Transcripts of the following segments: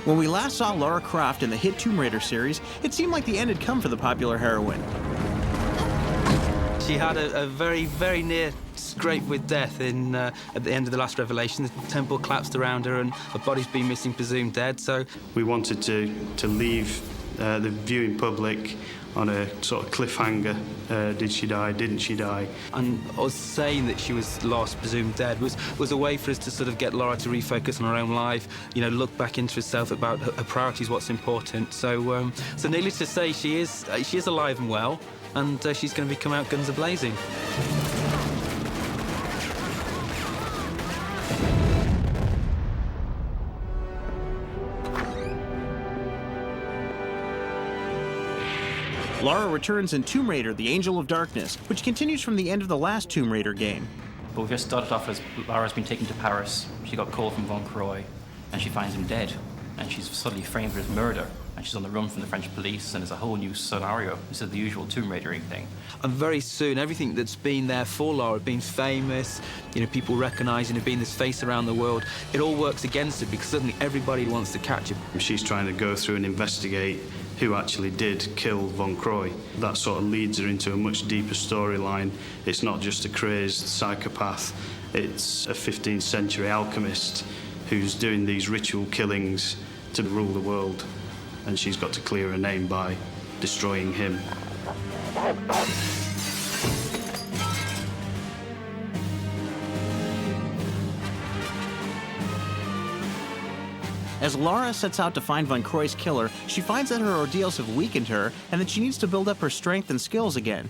When we last saw Lara Croft in the hit Tomb Raider series, it seemed like the end had come for the popular heroine. She had a very, very near scrape with death at the end of the last Revelation. The temple collapsed around her and her body's been missing, presumed dead, so... We wanted to leave the viewing public on a sort of cliffhanger. Did she die? Didn't she die? And us saying that she was lost, presumed dead, was a way for us to sort of get Lara to refocus on her own life, you know, look back into herself about her priorities, what's important. So needless to say, she is alive and well, and she's going to come out guns a-blazing. Lara returns in Tomb Raider: The Angel of Darkness, which continues from the end of the last Tomb Raider game. But we've just started off as Lara's been taken to Paris. She got called from Von Croy, and she finds him dead. And she's suddenly framed for his murder. And she's on the run from the French police, and it's a whole new scenario instead of the usual Tomb Raidering thing. And very soon, everything that's been there for Lara, being famous, you know, people recognising her, being this face around the world, it all works against her because suddenly everybody wants to catch her. She's trying to go through and investigate who actually did kill Von Croy. That sort of leads her into a much deeper storyline. It's not just a crazed psychopath, it's a 15th century alchemist who's doing these ritual killings to rule the world. And she's got to clear her name by destroying him. As Lara sets out to find Von Croy's killer, she finds that her ordeals have weakened her and that she needs to build up her strength and skills again.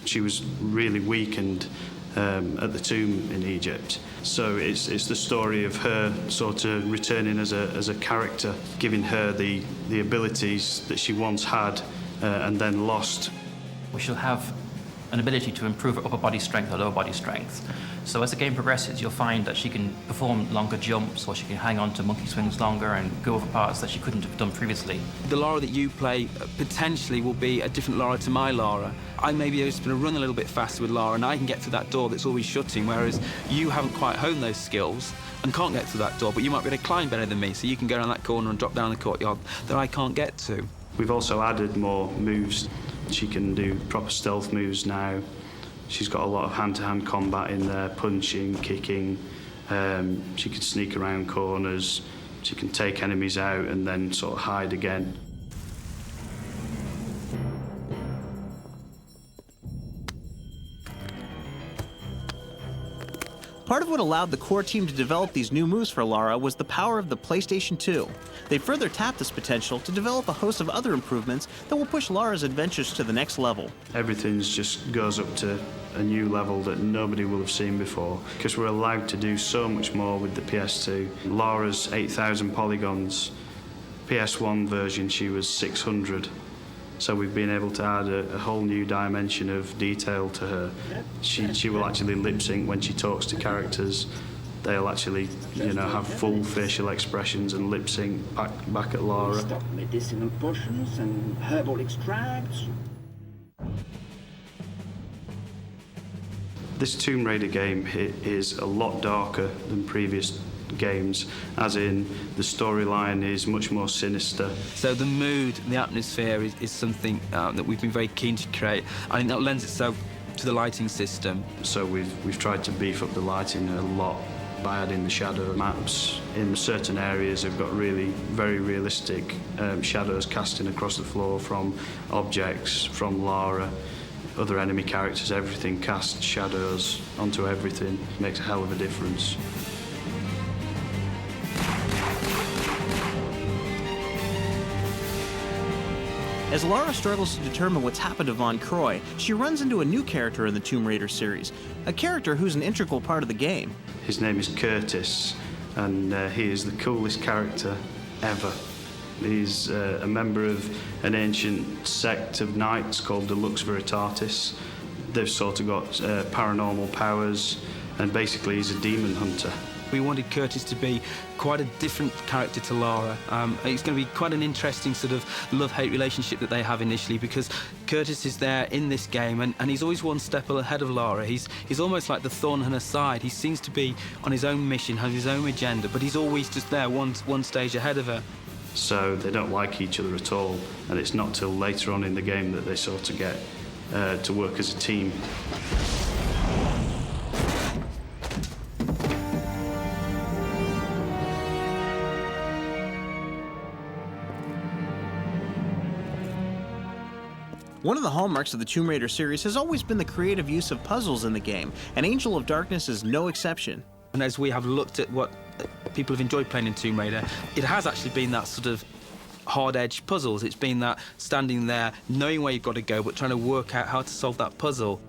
She was really weakened at the tomb in Egypt. So it's the story of her sort of returning as a character, giving her the abilities that she once had and then lost. We shall have an ability to improve her upper body strength or lower body strength. So as the game progresses, you'll find that she can perform longer jumps, or she can hang on to monkey swings longer and go over parts that she couldn't have done previously. The Lara that you play potentially will be a different Lara to my Lara. I may be able to run a little bit faster with Lara, and I can get through that door that's always shutting, whereas you haven't quite honed those skills and can't get through that door, but you might be able to climb better than me, so you can go around that corner and drop down the courtyard that I can't get to. We've also added more moves. She can do proper stealth moves now. She's got a lot of hand-to-hand combat in there, punching, kicking. She can sneak around corners. She can take enemies out and then sort of hide again. Part of what allowed the core team to develop these new moves for Lara was the power of the PlayStation 2. They further tapped this potential to develop a host of other improvements that will push Lara's adventures to the next level. Everything just goes up to a new level that nobody will have seen before, because we're allowed to do so much more with the PS2. Lara's 8,000 polygons. PS1 version, she was 600. So we've been able to add a whole new dimension of detail to her. She will actually lip sync when she talks to characters. They'll actually, you know, have full facial expressions and lip sync back at Lara. Stock medicinal potions and herbal extracts. This Tomb Raider game is a lot darker than previous games, as in the storyline is much more sinister. So the mood, the atmosphere is something that we've been very keen to create. I think that lends itself to the lighting system. So we've tried to beef up the lighting a lot by adding the shadow maps. In certain areas we've got really very realistic shadows casting across the floor from objects, from Lara, other enemy characters. Everything casts shadows onto everything. Makes a hell of a difference. As Lara struggles to determine what's happened to Von Croy, she runs into a new character in the Tomb Raider series, a character who's an integral part of the game. His name is Curtis, and he is the coolest character ever. He's a member of an ancient sect of knights called the Lux Veritatis. They've sort of got paranormal powers, and basically he's a demon hunter. We wanted Curtis to be quite a different character to Lara. It's going to be quite an interesting sort of love-hate relationship that they have initially, because Curtis is there in this game and he's always one step ahead of Lara. He's almost like the thorn in her side. He seems to be on his own mission, has his own agenda, but he's always just there one stage ahead of her. so they don't like each other at all, and it's not till later on in the game that they sort of get to work as a team. One of the hallmarks of the Tomb Raider series has always been the creative use of puzzles in the game, and Angel of Darkness is no exception. And as we have looked at what people have enjoyed playing in Tomb Raider, it has actually been that sort of hard-edged puzzles. It's been that standing there, knowing where you've got to go, but trying to work out how to solve that puzzle.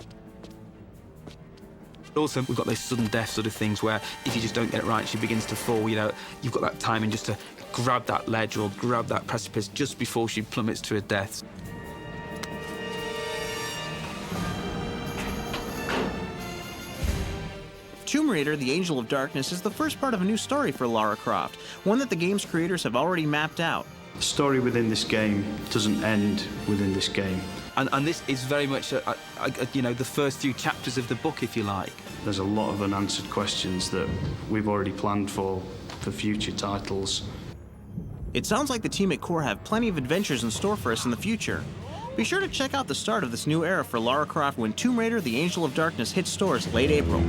Also, we've got those sudden death sort of things where if you just don't get it right, she begins to fall, you know, you've got that timing just to grab that ledge or grab that precipice just before she plummets to her death. Tomb Raider: The Angel of Darkness is the first part of a new story for Lara Croft, one that the game's creators have already mapped out. The story within this game doesn't end within this game. And this is very much, you know, the first few chapters of the book, if you like. There's a lot of unanswered questions that we've already planned for future titles. It sounds like the team at Core have plenty of adventures in store for us in the future. Be sure to check out the start of this new era for Lara Croft when Tomb Raider: The Angel of Darkness hits stores late April.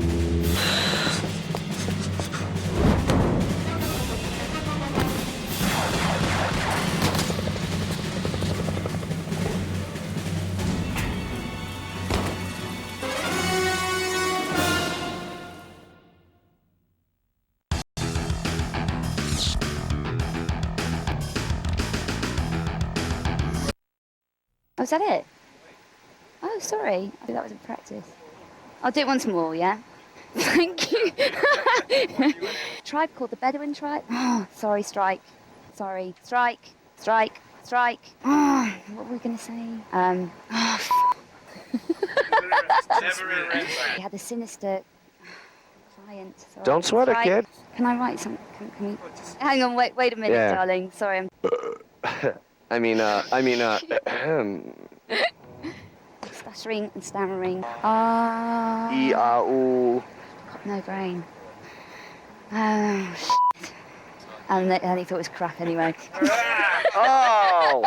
Oh, is that it? Oh, sorry. I think that was in practice. I'll do it once more, yeah? Thank you. Tribe called the Bedouin Tribe. Oh, sorry, Strike. Sorry. Strike. Strike. Strike. Oh, what were we going to say? We had a sinister client. Sorry. Don't sweat it, Strike. kid. Can I write something? Can we... Hang on, wait a minute, Yeah. darling. Sorry, I'm... stuttering and stammering. E-A-U. Got no brain. Oh, shit. And he thought it was crap anyway. Oh!